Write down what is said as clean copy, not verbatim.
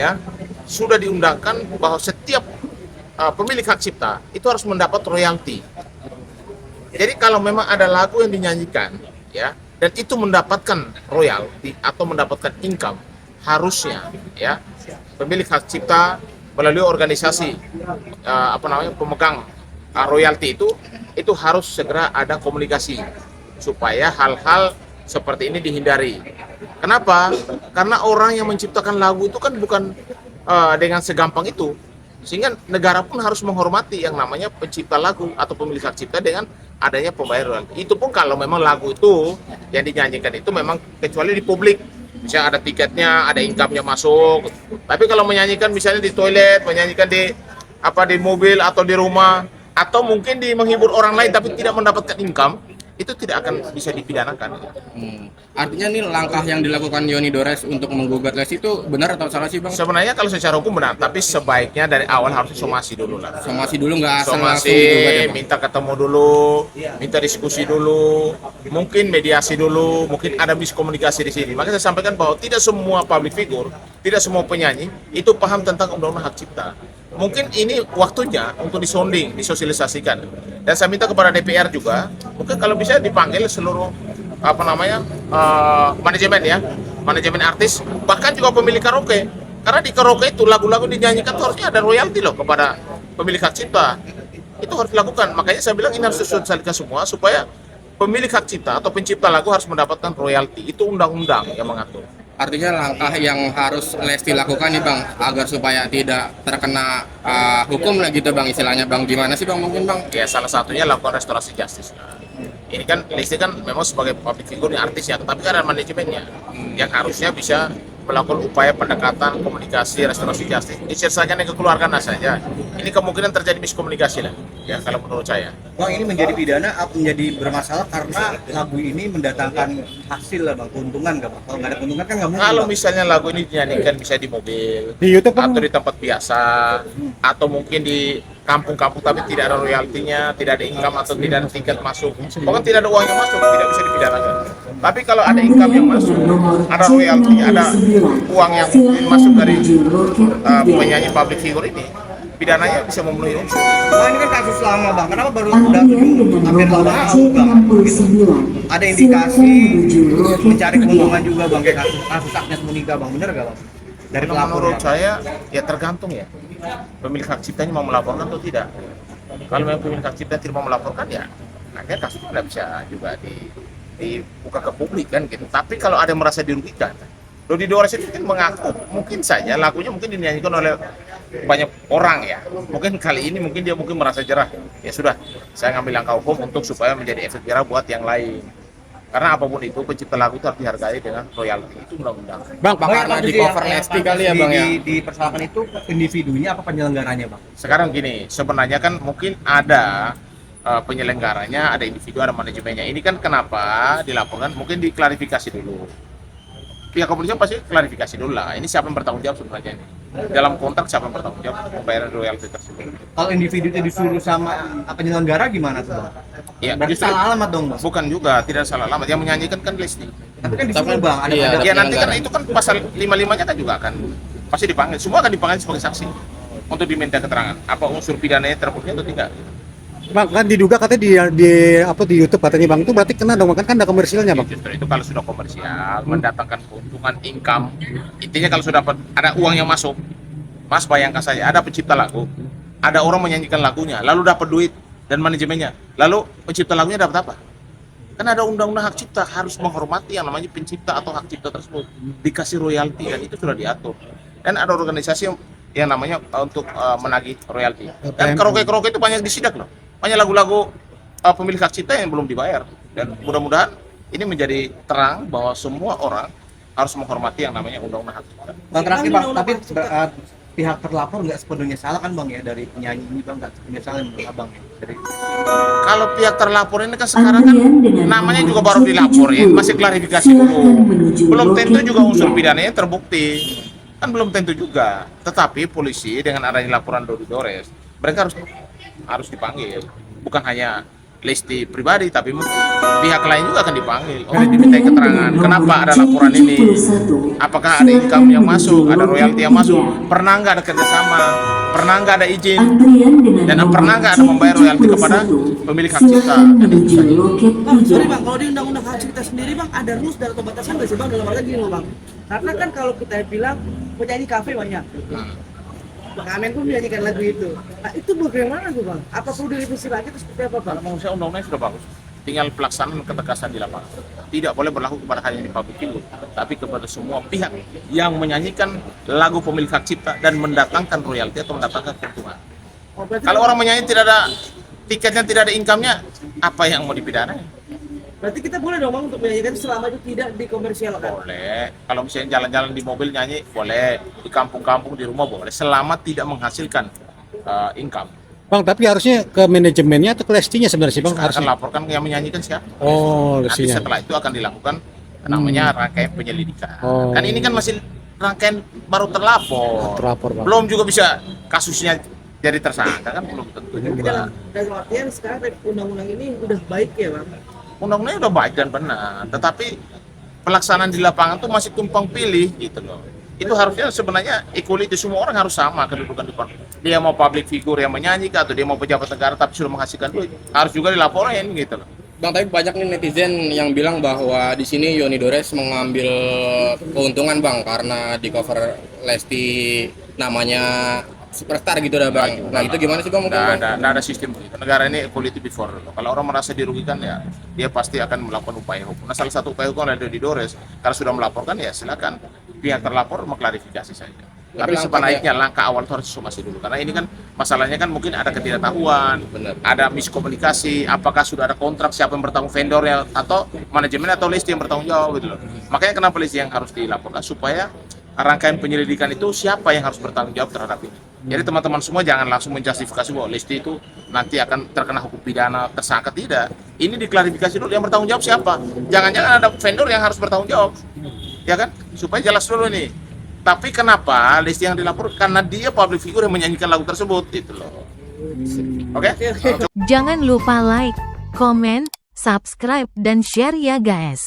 ya sudah diundangkan bahwa setiap pemilik hak cipta itu harus mendapat royalti. Jadi kalau memang ada lagu yang dinyanyikan ya dan itu mendapatkan royalti atau mendapatkan income, harusnya ya pemilik hak cipta melalui organisasi pemegang royalti itu harus segera ada komunikasi supaya hal-hal seperti ini dihindari. Kenapa? Karena orang yang menciptakan lagu itu kan bukan dengan segampang itu, sehingga negara pun harus menghormati yang namanya pencipta lagu atau pemilik hak cipta dengan adanya pembayaran royalti. Itu pun kalau memang lagu itu yang dinyanyikan itu memang kecuali di publik, misalnya ada tiketnya, ada income-nya masuk. Tapi kalau menyanyikan misalnya di toilet, menyanyikan di mobil atau di rumah, atau mungkin menghibur orang lain tapi tidak mendapatkan income, itu tidak akan bisa dipidanakan. Artinya nih langkah yang dilakukan Yoni Dores untuk menggugat Lesti itu benar atau salah sih Bang? Sebenarnya kalau secara hukum benar, tapi sebaiknya dari awal harus somasi dulu lah. Somasi dulu, nggak asal langsung Somasi, digugat ya, Bang? minta ketemu dulu, minta diskusi dulu, mungkin mediasi dulu, mungkin ada miskomunikasi di sini. Makanya saya sampaikan bahwa tidak semua public figure, tidak semua penyanyi itu paham tentang undang-undang hak cipta. Mungkin ini waktunya untuk disonding, disosialisasikan. Dan saya minta kepada DPR juga, mungkin kalau bisa dipanggil seluruh manajemen ya, manajemen artis, bahkan juga pemilik karaoke. Karena di karaoke itu lagu-lagu dinyanyikan harusnya ada royalti loh kepada pemilik hak cipta. Itu harus dilakukan. Makanya saya bilang ini harus disosialisasikan semua supaya pemilik hak cipta atau pencipta lagu harus mendapatkan royalti. Itu undang-undang yang mengatur. Artinya langkah yang harus Lesti lakukan nih Bang, agar supaya tidak terkena hukum lah gitu Bang istilahnya Bang. Gimana sih Bang mungkin Bang? Ya salah satunya lakukan restorasi justice. Ini kan Lesti kan memang sebagai public figure artis ya, tetapi kan ada manajemennya yang harusnya bisa melakukan upaya pendekatan komunikasi restorasi justice. Diselesaikan yang kekeluargaan saja. Ini kemungkinan terjadi miskomunikasi lah, ya kalau menurut saya. Bang, ini menjadi pidana atau menjadi bermasalah karena lagu ini mendatangkan hasil lah Bang, keuntungan nggak Bang? Kalau nggak ada keuntungan kan nggak mungkin. Kalau Bang. misalnya lagu ini dinyanyikan bisa di mobil, Di YouTube atau di tempat biasa, atau mungkin di kampung-kampung tapi tidak ada royaltinya, tidak ada income atau tidak ada tiket masuk, pokoknya tidak ada uang yang masuk, tidak bisa dipidanakan. Tapi kalau ada income yang masuk, ada royalti, ada uang yang masuk dari penyanyi public figure ini, pidananya bisa memenuhi unsur. Bang, ini kan kasus lama Bang, kenapa baru udah hampir 8 tahun Bang? Gitu. Ada indikasi mencari keuntungan juga Bang, kayak kasus Agnes Monica Bang, bener nggak Bang? Dari Kalau pelapor menurut Bang. saya ya tergantung ya pemilik hak ciptanya mau melaporkan atau tidak. Kalau memang pemilik hak cipta tidak mau melaporkan ya akhirnya kasus itu tidak bisa juga dibuka ke publik kan gitu. Tapi kalau ada yang merasa dirugikan, Dodi Dores itu kan mengaku mungkin saja lagunya mungkin dinyanyikan oleh banyak orang ya. Mungkin kali ini mungkin dia merasa jerah. Ya sudah, saya ngambil langkah hukum untuk supaya menjadi efek jerah buat yang lain. Karena apapun itu pencipta lagu itu harus dihargai dengan royalti, itu undang-undang. Bang, Bang, karena di cover Lesti kali ya Bang ya? Dipersalahkan itu individunya apa penyelenggaranya Bang? Sekarang gini, sebenarnya kan mungkin ada penyelenggaranya, ada individu, ada manajemennya. Ini kan kenapa dilaporkan, mungkin diklarifikasi dulu. Pihak kepolisian pasti klarifikasi dulu lah. Ini siapa yang bertanggung jawab sebenarnya ini? Dalam kontrak siapa yang bertanggung jawab pembayaran royalti tersebut? Kalau individu itu disuruh sama penyelenggara gimana tuh Bang? Ya, Berarti justru salah alamat dong Bang? bukan juga, tidak salah alamat. Yang menyanyikan kan Lesti. Tapi kan disuruh Bang, ada iya, Ya nanti kan penyelenggara. itu kan pasal 55-nya kan juga akan pasti dipanggil. Semua akan dipanggil sebagai saksi untuk diminta keterangan. Apa unsur pidananya terpenuhi atau tidak? Bang, kan diduga katanya di YouTube katanya Bang, itu berarti kena dong kan ada komersialnya Bang. Justru itu kalau sudah komersial, mendatangkan keuntungan income, intinya kalau sudah dapat ada uang yang masuk, Mas bayangkan saja ada pencipta lagu, ada orang menyanyikan lagunya, lalu dapat duit dan manajemennya, lalu pencipta lagunya dapat apa? Kan ada undang-undang hak cipta, harus menghormati yang namanya pencipta atau hak cipta tersebut, dikasih royalti dan itu sudah diatur. Dan ada organisasi yang namanya untuk menagih royalti. Dan karaoke itu banyak disidak loh. Banyak lagu-lagu pemilik hak cipta yang belum dibayar. Dan mudah-mudahan ini menjadi terang bahwa semua orang harus menghormati yang namanya undang-undang hak cipta. Bang, terakhir Bang, tapi pihak terlapor nggak sepenuhnya salah kan Bang ya dari penyanyi ini Bang, nggak sepenuhnya salah menurut Abang ya? Dari Kalau pihak terlapor ini kan sekarang kan namanya juga baru dilaporin, masih klarifikasi dulu. Belum tentu juga unsur pidananya terbukti. Kan belum tentu juga. Tetapi polisi dengan adanya laporan Dodi Dores, mereka harus dipanggil. Bukan hanya Lesti pribadi, tapi pihak lain juga akan dipanggil oleh diminta keterangan. Kenapa ada laporan ini? Apakah ada income yang masuk, ada royalti yang masuk? Pernah nggak ada kerjasama? Pernah nggak ada izin? Dan pernah nggak ada membayar royalti kepada pemilik hak cipta? Dan itu saja. Bang, sorry bang, kalau di undang-undang hak cipta sendiri bang, ada rules dan atau batasan nggak sih bang dalam hal gini loh bang? Karena kan kalau kita bilang penyanyi kafe banyak, Bang Amen pun menyanyikan lagu itu. Nah itu bagaimana tuh bang? Apa perlu direvisi lagi atau seperti apa bang? Kalau menurut saya undang-undangnya sudah bagus. Tinggal pelaksanaan ketegasan di lapangan. Tidak boleh berlaku kepada hanya di public figure, tapi kepada semua pihak yang menyanyikan lagu pemilik hak cipta dan mendatangkan royalti atau mendatangkan keuntungan. Oh, berarti Kalau orang menyanyi tidak ada tiketnya, tidak ada income-nya, apa yang mau dipidana? berarti kita boleh dong bang untuk menyanyikan selama itu tidak dikomersialkan. Boleh. Kalau misalnya jalan-jalan di mobil nyanyi, boleh. Di kampung-kampung, di rumah boleh. Selama tidak menghasilkan income. Bang, tapi harusnya ke manajemennya atau ke Lestinya sebenarnya sih bang? Akan Harusnya. laporkan yang menyanyikan siapa. Oh, Nanti Lestinya. setelah itu akan dilakukan namanya rangkaian penyelidikan. Oh. Kan ini kan masih rangkaian baru terlapor. Terlapor bang. Belum juga bisa kasusnya jadi tersangka, kan belum tentu Tapi juga. dalam artian sekarang undang-undang ini udah baik ya bang. Undang-undangnya udah baik dan benar, tetapi pelaksanaan di lapangan tuh masih tumpang pilih gitu loh. Itu harusnya sebenarnya equality, semua orang harus sama kedudukan di depan. Dia mau public figure yang menyanyi kah, atau dia mau pejabat negara tapi sudah menghasilkan duit, harus juga dilaporin gitu loh. Bang, tapi banyak nih netizen yang bilang bahwa di sini Yoni Dores mengambil keuntungan bang karena di cover Lesti namanya superstar gitu dah bang. Nah itu gimana sih bang? Mungkin, bang? Nggak ada sistem begitu. Negara ini equality before law. Kalau orang merasa dirugikan ya dia pasti akan melakukan upaya hukum. Nah salah satu upaya hukum adalah Yoni Dores. Kalau sudah melaporkan ya silakan pihak terlapor mengklarifikasi saja. Tapi sebaiknya langkah awal itu harus somasi dulu, karena ini kan masalahnya kan mungkin ada ketidaktahuan, Benar. ada miskomunikasi, apakah sudah ada kontrak, siapa yang bertanggung, vendornya atau manajemen atau Lesti yang bertanggung jawab gitu loh. Makanya kenapa Lesti yang harus dilaporkan, supaya rangkaian penyelidikan itu siapa yang harus bertanggung jawab terhadap ini. Jadi teman-teman semua jangan langsung menjustifikasi bahwa Lesti itu nanti akan terkena hukum pidana, tersangka, tidak. Ini diklarifikasi dulu, yang bertanggung jawab siapa. Jangan-jangan ada vendor yang harus bertanggung jawab, ya kan? Supaya jelas dulu nih. Tapi kenapa Lesti yang dilapor? Karena dia public figure yang menyanyikan lagu tersebut, gitu loh. Oke? Jangan lupa like, komen, subscribe, dan share ya guys.